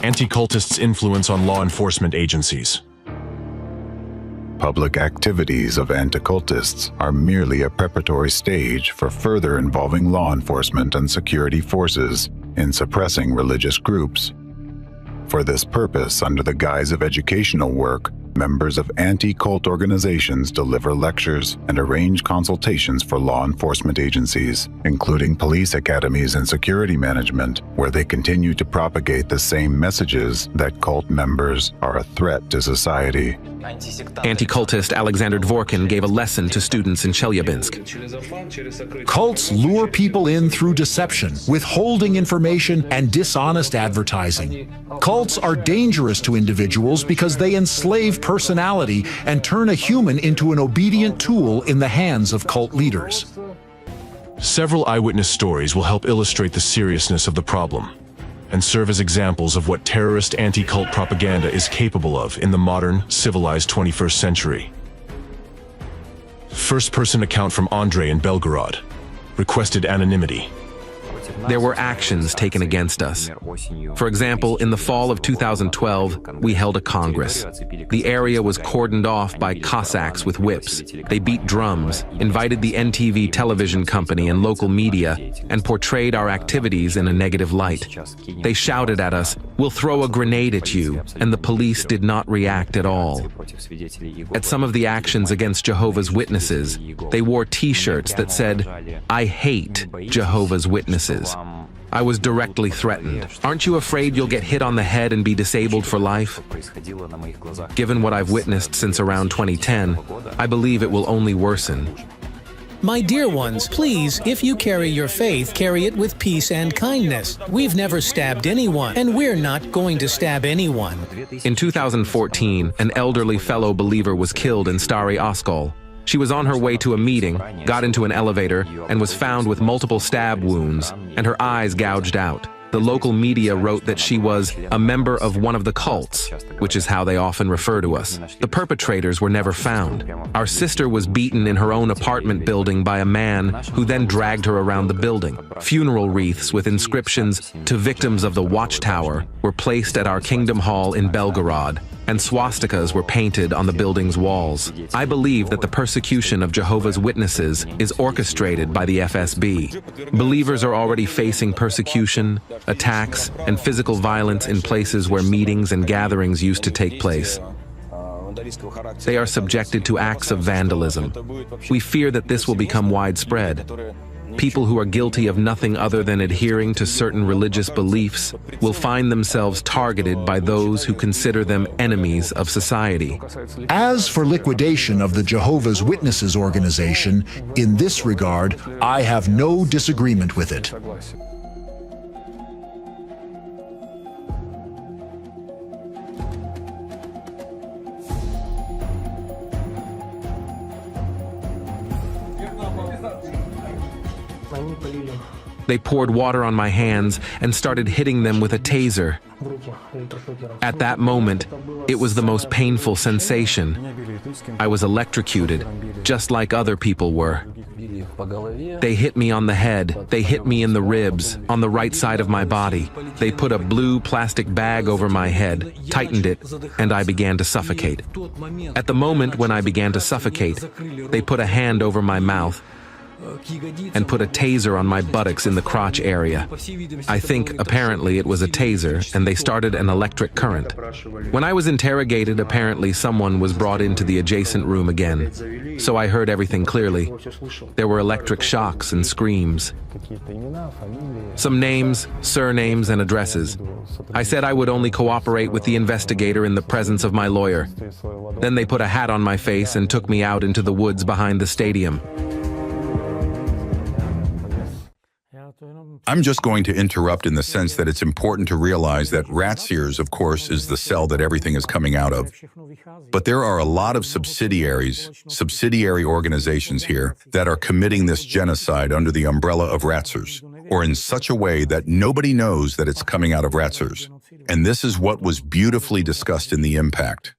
Anti-cultists' influence on law enforcement agencies. Public activities of anti-cultists are merely a preparatory stage for further involving law enforcement and security forces in suppressing religious groups. For this purpose, under the guise of educational work, members of anti-cult organizations deliver lectures and arrange consultations for law enforcement agencies, including police academies and security management, where they continue to propagate the same messages that cult members are a threat to society. Anti-cultist Alexander Dvorkin gave a lesson to students in Chelyabinsk. Cults lure people in through deception, withholding information, and dishonest advertising. Cults are dangerous to individuals because they enslave personality and turn a human into an obedient tool in the hands of cult leaders. Several eyewitness stories will help illustrate the seriousness of the problem and serve as examples of what terrorist anti-cult propaganda is capable of in the modern, civilized 21st century. First-person account from Andrei in Belgorod. Requested anonymity. There were actions taken against us. For example, in the fall of 2012, we held a congress. The area was cordoned off by Cossacks with whips. They beat drums, invited the NTV television company and local media, and portrayed our activities in a negative light. They shouted at us, "We'll throw a grenade at you," and the police did not react at all. At some of the actions against Jehovah's Witnesses, they wore T-shirts that said, "I hate Jehovah's Witnesses." I was directly threatened. "Aren't you afraid you'll get hit on the head and be disabled for life?" Given what I've witnessed since around 2010, I believe it will only worsen. My dear ones, please, if you carry your faith, carry it with peace and kindness. We've never stabbed anyone, and we're not going to stab anyone. In 2014, an elderly fellow believer was killed in Stary Oskol. She was on her way to a meeting, got into an elevator, and was found with multiple stab wounds, and her eyes gouged out. The local media wrote that she was a member of one of the cults, which is how they often refer to us. The perpetrators were never found. Our sister was beaten in her own apartment building by a man who then dragged her around the building. Funeral wreaths with inscriptions "To victims of the Watchtower" were placed at our Kingdom Hall in Belgorod, and swastikas were painted on the building's walls. I believe that the persecution of Jehovah's Witnesses is orchestrated by the FSB. Believers are already facing persecution, attacks, and physical violence in places where meetings and gatherings used to take place. They are subjected to acts of vandalism. We fear that this will become widespread. People who are guilty of nothing other than adhering to certain religious beliefs will find themselves targeted by those who consider them enemies of society. As for liquidation of the Jehovah's Witnesses organization, in this regard, I have no disagreement with it. They poured water on my hands and started hitting them with a taser. At that moment, it was the most painful sensation. I was electrocuted, just like other people were. They hit me on the head, they hit me in the ribs, on the right side of my body. They put a blue plastic bag over my head, tightened it, and I began to suffocate. At the moment when I began to suffocate, they put a hand over my mouth and put a taser on my buttocks in the crotch area. I think, apparently, it was a taser, and they started an electric current. When I was interrogated, apparently someone was brought into the adjacent room again, so I heard everything clearly. There were electric shocks and screams. Some names, surnames, and addresses. I said I would only cooperate with the investigator in the presence of my lawyer. Then they put a hat on my face and took me out into the woods behind the stadium. I'm just going to interrupt in the sense that it's important to realize that rat's ears, of course, is the cell that everything is coming out of. But there are a lot of subsidiary organizations here that are committing this genocide under the umbrella of ratsers, or in such a way that nobody knows that it's coming out of ratsers. And this is what was beautifully discussed in the impact.